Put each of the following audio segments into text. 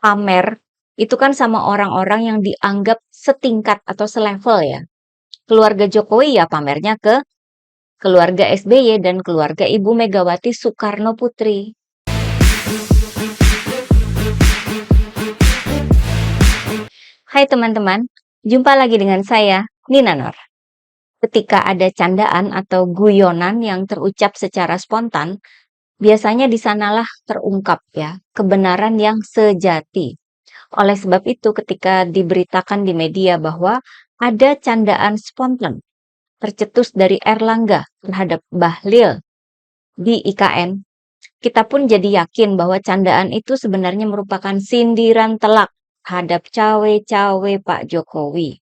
Pamer itu kan sama orang-orang yang dianggap setingkat atau selevel ya. Keluarga Jokowi ya pamernya ke keluarga SBY dan keluarga Ibu Megawati Soekarno Putri. Hai teman-teman, jumpa lagi dengan saya, Nina Nur. Ketika ada candaan atau guyonan yang terucap secara spontan, biasanya di sanalah terungkap ya, kebenaran yang sejati. Oleh sebab itu, ketika diberitakan di media bahwa ada candaan spontan tercetus dari Erlangga terhadap Bahlil di IKN, kita pun jadi yakin bahwa candaan itu sebenarnya merupakan sindiran telak terhadap cawe-cawe Pak Jokowi.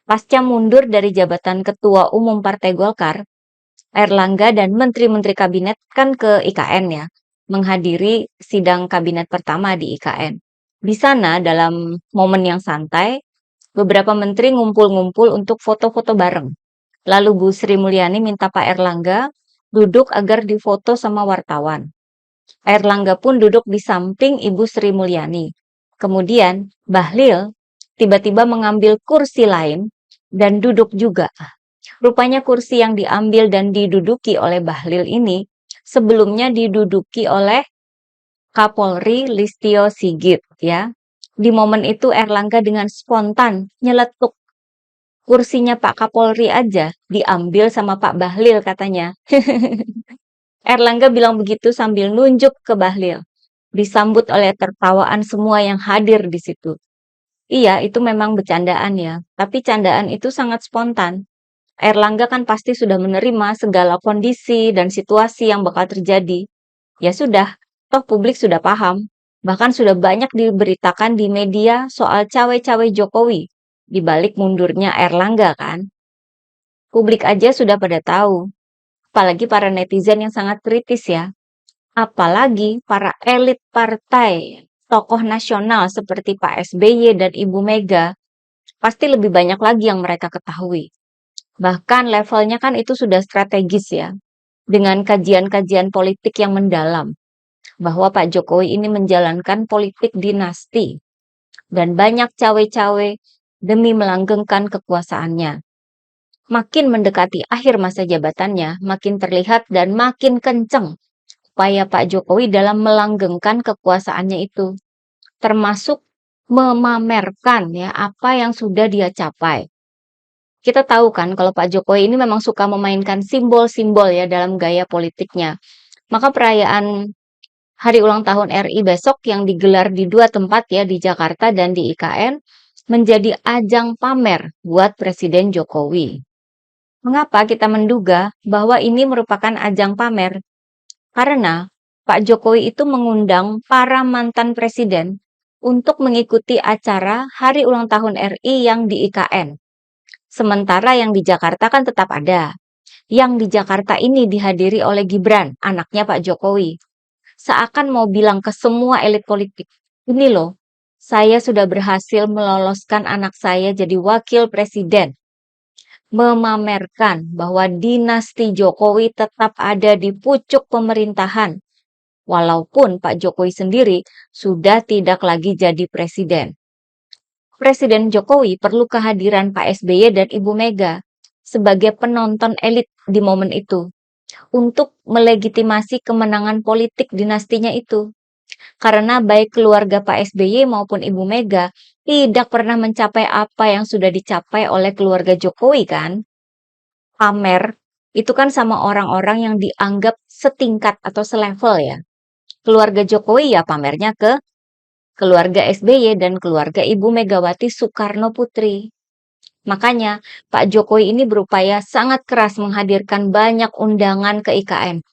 Pasca mundur dari jabatan Ketua Umum Partai Golkar, Erlangga dan menteri-menteri kabinet kan ke IKN ya, menghadiri sidang kabinet pertama di IKN. Di sana dalam momen yang santai, beberapa menteri ngumpul-ngumpul untuk foto-foto bareng. Lalu Bu Sri Mulyani minta Pak Erlangga duduk agar difoto sama wartawan. Erlangga pun duduk di samping Ibu Sri Mulyani. Kemudian Bahlil tiba-tiba mengambil kursi lain dan duduk juga. Rupanya kursi yang diambil dan diduduki oleh Bahlil ini sebelumnya diduduki oleh Kapolri Listio Sigit ya. Di momen itu Erlangga dengan spontan nyeletuk kursinya Pak Kapolri aja diambil sama Pak Bahlil katanya. Erlangga bilang begitu sambil nunjuk ke Bahlil. Disambut oleh tertawaan semua yang hadir di situ. Iya, itu memang bercandaan ya, tapi candaan itu sangat spontan. Erlangga kan pasti sudah menerima segala kondisi dan situasi yang bakal terjadi. Ya sudah, toh publik sudah paham. Bahkan sudah banyak diberitakan di media soal cawe-cawe Jokowi di balik mundurnya Erlangga kan. Publik aja sudah pada tahu, apalagi para netizen yang sangat kritis ya. Apalagi para elit partai, tokoh nasional seperti Pak SBY dan Ibu Mega, pasti lebih banyak lagi yang mereka ketahui. Bahkan levelnya kan itu sudah strategis ya, dengan kajian-kajian politik yang mendalam, bahwa Pak Jokowi ini menjalankan politik dinasti, dan banyak cawe-cawe demi melanggengkan kekuasaannya. Makin mendekati akhir masa jabatannya, makin terlihat dan makin kenceng upaya Pak Jokowi dalam melanggengkan kekuasaannya itu, termasuk memamerkan ya apa yang sudah dia capai. Kita tahu kan kalau Pak Jokowi ini memang suka memainkan simbol-simbol ya dalam gaya politiknya. Maka perayaan Hari Ulang Tahun RI besok yang digelar di dua tempat ya, di Jakarta dan di IKN, menjadi ajang pamer buat Presiden Jokowi. Mengapa kita menduga bahwa ini merupakan ajang pamer? Karena Pak Jokowi itu mengundang para mantan presiden untuk mengikuti acara Hari Ulang Tahun RI yang di IKN. Sementara yang di Jakarta kan tetap ada. Yang di Jakarta ini dihadiri oleh Gibran, anaknya Pak Jokowi. Seakan mau bilang ke semua elit politik, ini loh, saya sudah berhasil meloloskan anak saya jadi wakil presiden. Memamerkan bahwa dinasti Jokowi tetap ada di pucuk pemerintahan. Walaupun Pak Jokowi sendiri sudah tidak lagi jadi presiden. Presiden Jokowi perlu kehadiran Pak SBY dan Ibu Mega sebagai penonton elit di momen itu untuk melegitimasi kemenangan politik dinastinya itu. Karena baik keluarga Pak SBY maupun Ibu Mega tidak pernah mencapai apa yang sudah dicapai oleh keluarga Jokowi kan. Pamer itu kan sama orang-orang yang dianggap setingkat atau selevel ya. Keluarga Jokowi ya pamernya ke keluarga SBY dan keluarga Ibu Megawati Soekarno Putri. Makanya Pak Jokowi ini berupaya sangat keras menghadirkan banyak undangan ke IKN.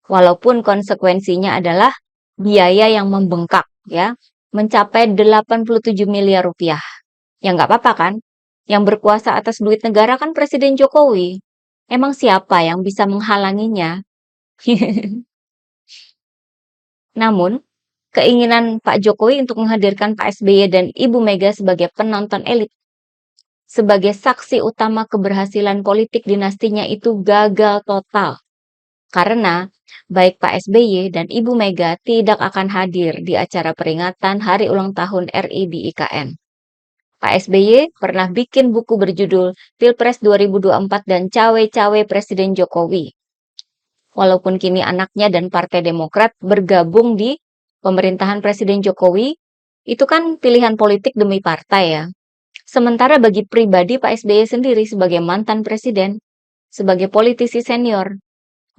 Walaupun konsekuensinya adalah biaya yang membengkak ya, mencapai 87 miliar rupiah. Ya nggak apa-apa kan? Yang berkuasa atas duit negara kan Presiden Jokowi. Emang siapa yang bisa menghalanginya? Namun, keinginan Pak Jokowi untuk menghadirkan Pak SBY dan Ibu Mega sebagai penonton elit, sebagai saksi utama keberhasilan politik dinastinya itu gagal total. Karena baik Pak SBY dan Ibu Mega tidak akan hadir di acara peringatan Hari Ulang Tahun RI di IKN. Pak SBY pernah bikin buku berjudul Pilpres 2024 dan Cawe-Cawe Presiden Jokowi. Walaupun kini anaknya dan Partai Demokrat bergabung di pemerintahan Presiden Jokowi, itu kan pilihan politik demi partai ya. Sementara bagi pribadi Pak SBY sendiri sebagai mantan presiden, sebagai politisi senior,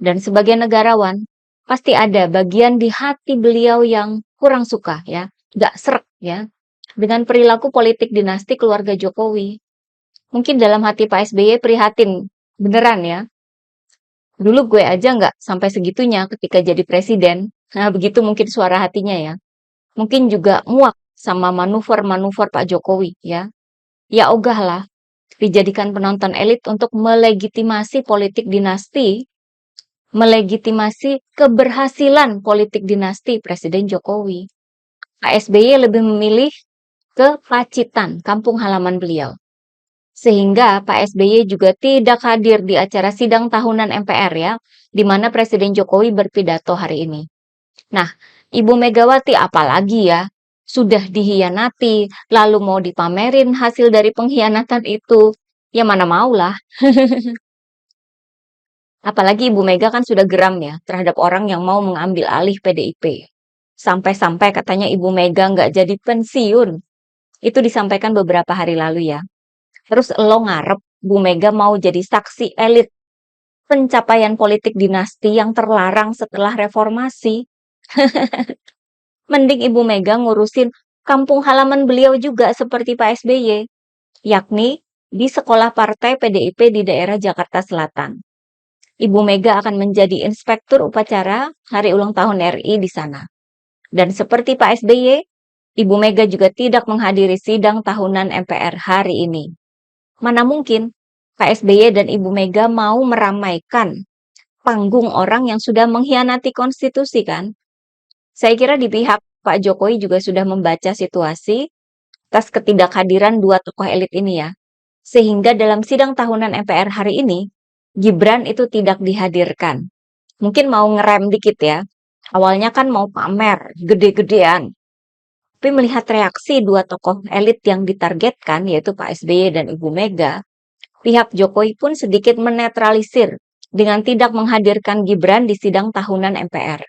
dan sebagai negarawan, pasti ada bagian di hati beliau yang kurang suka ya, gak srek ya, dengan perilaku politik dinasti keluarga Jokowi. Mungkin dalam hati Pak SBY prihatin, beneran ya, dulu gue aja nggak sampai segitunya ketika jadi presiden. Nah, begitu mungkin suara hatinya ya. Mungkin juga muak sama manuver-manuver Pak Jokowi ya. Ya ogah lah, dijadikan penonton elit untuk melegitimasi politik dinasti, melegitimasi keberhasilan politik dinasti Presiden Jokowi. Pak SBY lebih memilih ke Pacitan, kampung halaman beliau. Sehingga Pak SBY juga tidak hadir di acara sidang tahunan MPR ya, di mana Presiden Jokowi berpidato hari ini. Nah, Ibu Megawati apalagi ya, sudah dihianati, lalu mau dipamerin hasil dari pengkhianatan itu. Ya mana maulah. Apalagi Ibu Mega kan sudah geram ya terhadap orang yang mau mengambil alih PDIP. Sampai-sampai katanya Ibu Mega nggak jadi pensiun. Itu disampaikan beberapa hari lalu ya. Terus lo ngarep Bu Mega mau jadi saksi elit pencapaian politik dinasti yang terlarang setelah reformasi. Mending Ibu Mega ngurusin kampung halaman beliau juga seperti Pak SBY, yakni di sekolah partai PDIP di daerah Jakarta Selatan. Ibu Mega akan menjadi inspektur upacara Hari Ulang Tahun RI di sana. Dan seperti Pak SBY, Ibu Mega juga tidak menghadiri sidang tahunan MPR hari ini. Mana mungkin Pak SBY dan Ibu Mega mau meramaikan panggung orang yang sudah mengkhianati konstitusi kan? Saya kira di pihak Pak Jokowi juga sudah membaca situasi atas ketidakhadiran dua tokoh elit ini ya. Sehingga dalam sidang tahunan MPR hari ini, Gibran itu tidak dihadirkan. Mungkin mau ngerem dikit ya. Awalnya kan mau pamer, gede-gedean. Tapi melihat reaksi dua tokoh elit yang ditargetkan, yaitu Pak SBY dan Ibu Mega, pihak Jokowi pun sedikit menetralisir dengan tidak menghadirkan Gibran di sidang tahunan MPR.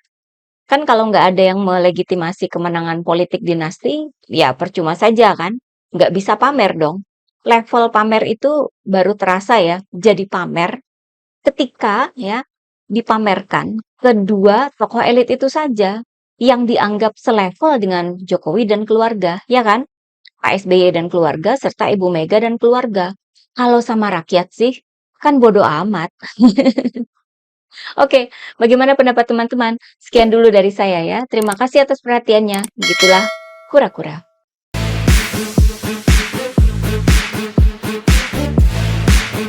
Kan kalau nggak ada yang melegitimasi kemenangan politik dinasti, ya percuma saja kan? Nggak bisa pamer dong. Level pamer itu baru terasa ya, jadi pamer ketika ya dipamerkan kedua tokoh elit itu saja yang dianggap selevel dengan Jokowi dan keluarga, ya kan? Pak SBY dan keluarga serta Ibu Mega dan keluarga. Kalau sama rakyat sih, kan bodo amat. Oke, bagaimana pendapat teman-teman? Sekian dulu dari saya ya. Terima kasih atas perhatiannya. Begitulah kura-kura.